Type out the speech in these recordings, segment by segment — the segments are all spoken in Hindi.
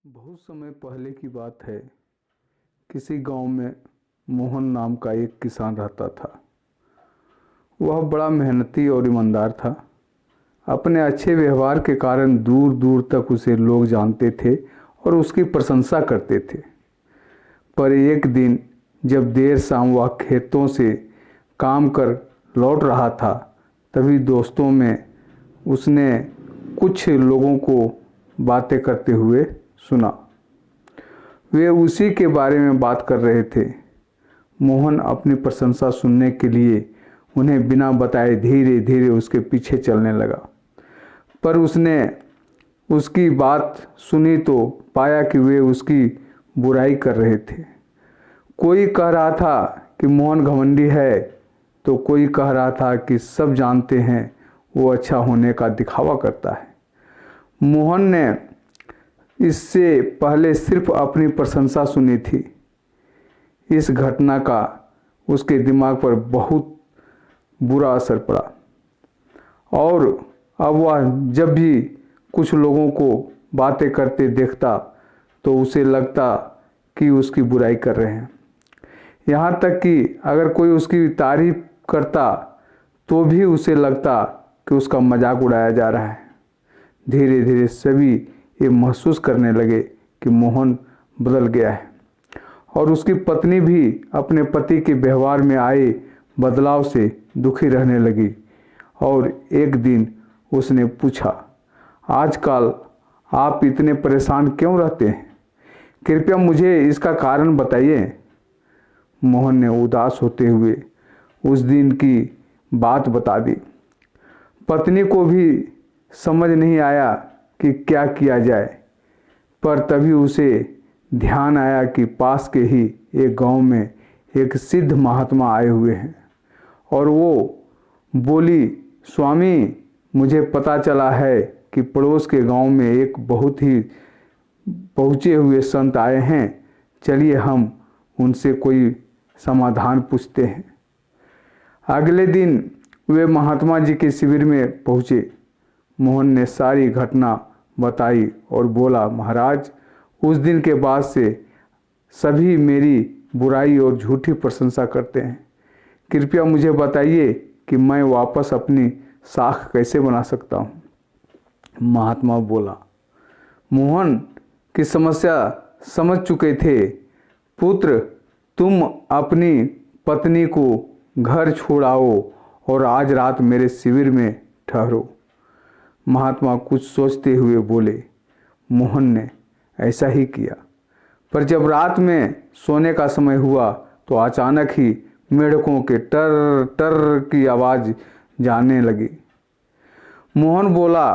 बहुत समय पहले की बात है। किसी गांव में मोहन नाम का एक किसान रहता था। वह बड़ा मेहनती और ईमानदार था। अपने अच्छे व्यवहार के कारण दूर दूर तक उसे लोग जानते थे और उसकी प्रशंसा करते थे। पर एक दिन जब देर शाम वह खेतों से काम कर लौट रहा था, तभी दोस्तों में उसने कुछ लोगों को बातें करते हुए सुना। वे उसी के बारे में बात कर रहे थे। मोहन अपनी प्रशंसा सुनने के लिए उन्हें बिना बताए धीरे धीरे उसके पीछे चलने लगा। पर उसने उसकी बात सुनी तो पाया कि वे उसकी बुराई कर रहे थे। कोई कह रहा था कि मोहन घमंडी है, तो कोई कह रहा था कि सब जानते हैं वो अच्छा होने का दिखावा करता है। मोहन ने इससे पहले सिर्फ अपनी प्रशंसा सुनी थी। इस घटना का उसके दिमाग पर बहुत बुरा असर पड़ा और अब वह जब भी कुछ लोगों को बातें करते देखता तो उसे लगता कि उसकी बुराई कर रहे हैं। यहाँ तक कि अगर कोई उसकी तारीफ करता तो भी उसे लगता कि उसका मजाक उड़ाया जा रहा है। धीरे धीरे सभी ये महसूस करने लगे कि मोहन बदल गया है और उसकी पत्नी भी अपने पति के व्यवहार में आए बदलाव से दुखी रहने लगी। और एक दिन उसने पूछा, आजकल आप इतने परेशान क्यों रहते हैं? कृपया मुझे इसका कारण बताइए। मोहन ने उदास होते हुए उस दिन की बात बता दी। पत्नी को भी समझ नहीं आया कि क्या किया जाए, पर तभी उसे ध्यान आया कि पास के ही एक गांव में एक सिद्ध महात्मा आए हुए हैं। और वो बोली, स्वामी, मुझे पता चला है कि पड़ोस के गांव में एक बहुत ही पहुँचे हुए संत आए हैं। चलिए हम उनसे कोई समाधान पूछते हैं। अगले दिन वे महात्मा जी के शिविर में पहुँचे। मोहन ने सारी घटना बताई और बोला, महाराज, उस दिन के बाद से सभी मेरी बुराई और झूठी प्रशंसा करते हैं। कृपया मुझे बताइए कि मैं वापस अपनी साख कैसे बना सकता हूँ। महात्मा बोला, मोहन की समस्या समझ चुके थे। पुत्र, तुम अपनी पत्नी को घर छोड़ाओ और आज रात मेरे शिविर में ठहरो। महात्मा कुछ सोचते हुए बोले। मोहन ने ऐसा ही किया। पर जब रात में सोने का समय हुआ तो अचानक ही मेढकों के टर टर की आवाज़ जाने लगी। मोहन बोला,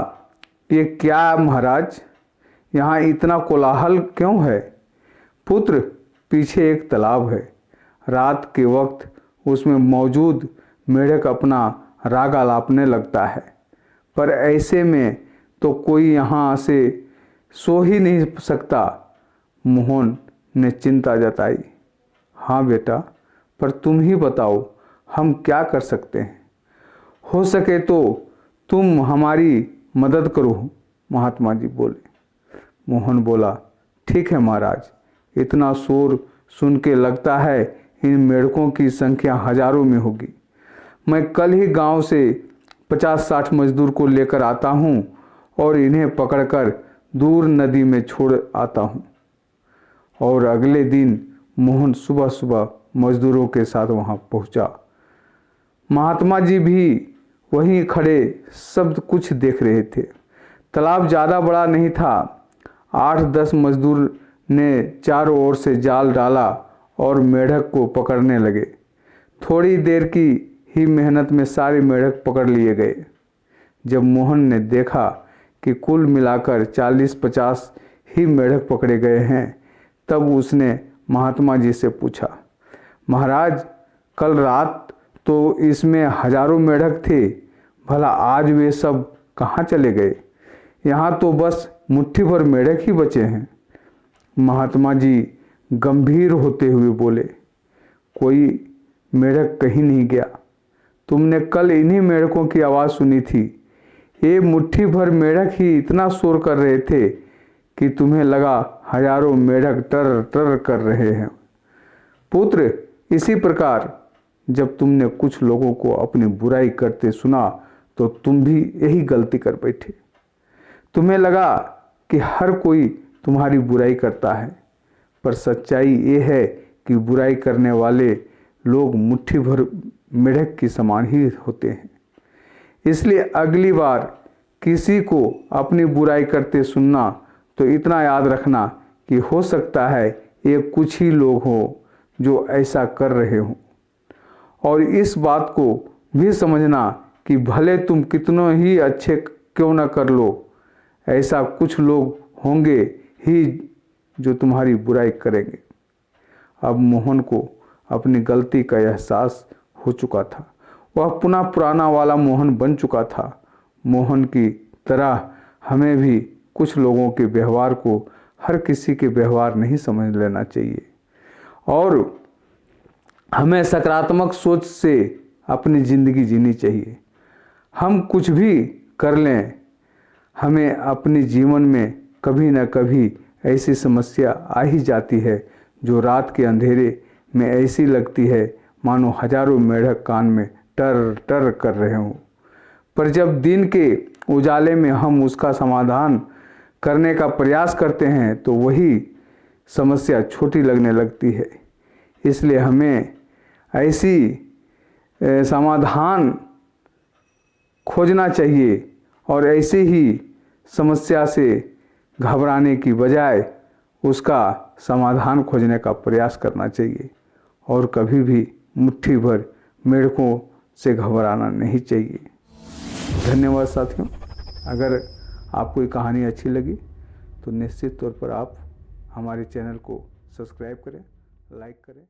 ये क्या महाराज, यहाँ इतना कोलाहल क्यों है? पुत्र, पीछे एक तालाब है। रात के वक्त उसमें मौजूद मेढक अपना राग आलापने लगता है, पर ऐसे में तो कोई यहाँ से सो ही नहीं सकता। मोहन ने चिंता जताई। हाँ बेटा, पर तुम ही बताओ हम क्या कर सकते हैं? हो सके तो तुम हमारी मदद करो। महात्मा जी बोले। मोहन बोला, ठीक है महाराज, इतना शोर सुन के लगता है इन मेढकों की संख्या हजारों में होगी। मैं कल ही गांव से 50-60 मजदूर को लेकर आता हूँ और इन्हें पकड़कर दूर नदी में छोड़ आता हूँ। और अगले दिन मोहन सुबह सुबह मजदूरों के साथ वहाँ पहुँचा। महात्मा जी भी वहीं खड़े सब कुछ देख रहे थे। तालाब ज़्यादा बड़ा नहीं था। 8-10 मजदूर ने चारों ओर से जाल डाला और मेढक को पकड़ने लगे। थोड़ी देर की ही मेहनत में सारे मेढक पकड़ लिए गए। जब मोहन ने देखा कि कुल मिलाकर 40-50 ही मेढक पकड़े गए हैं, तब उसने महात्मा जी से पूछा, महाराज, कल रात तो इसमें हजारों मेढक थे, भला आज वे सब कहाँ चले गए? यहाँ तो बस मुट्ठी भर मेढक ही बचे हैं। महात्मा जी गंभीर होते हुए बोले, कोई मेढक कहीं नहीं गया। तुमने कल इन्हीं मेढकों की आवाज़ सुनी थी। ये मुट्ठी भर मेढक ही इतना शोर कर रहे थे कि तुम्हें लगा हजारों मेढक टर टर कर रहे हैं। पुत्र, इसी प्रकार जब तुमने कुछ लोगों को अपनी बुराई करते सुना तो तुम भी यही गलती कर बैठे। तुम्हें लगा कि हर कोई तुम्हारी बुराई करता है, पर सच्चाई ये है कि बुराई करने वाले लोग मुट्ठी भर मेढक के समान ही होते हैं। इसलिए अगली बार किसी को अपनी बुराई करते सुनना तो इतना याद रखना कि हो सकता है ये कुछ ही लोग हों जो ऐसा कर रहे हों। और इस बात को भी समझना कि भले तुम कितनों ही अच्छे क्यों न कर लो, ऐसा कुछ लोग होंगे ही जो तुम्हारी बुराई करेंगे। अब मोहन को अपनी गलती का एहसास हो चुका था। वह पुनः पुराना वाला मोहन बन चुका था। मोहन की तरह हमें भी कुछ लोगों के व्यवहार को हर किसी के व्यवहार नहीं समझ लेना चाहिए और हमें सकारात्मक सोच से अपनी ज़िंदगी जीनी चाहिए। हम कुछ भी कर लें, हमें अपने जीवन में कभी न कभी ऐसी समस्या आ ही जाती है जो रात के अंधेरे में ऐसी लगती है मानो हजारों मेढक कान में टर टर कर रहे हों। पर जब दिन के उजाले में हम उसका समाधान करने का प्रयास करते हैं तो वही समस्या छोटी लगने लगती है। इसलिए हमें ऐसी समाधान खोजना चाहिए और ऐसे ही समस्या से घबराने की बजाय उसका समाधान खोजने का प्रयास करना चाहिए और कभी भी मुट्ठी भर मेढकों से घबराना नहीं चाहिए। धन्यवाद साथियों। अगर आपको ये कहानी अच्छी लगी तो निश्चित तौर पर आप हमारे चैनल को सब्सक्राइब करें, लाइक करें।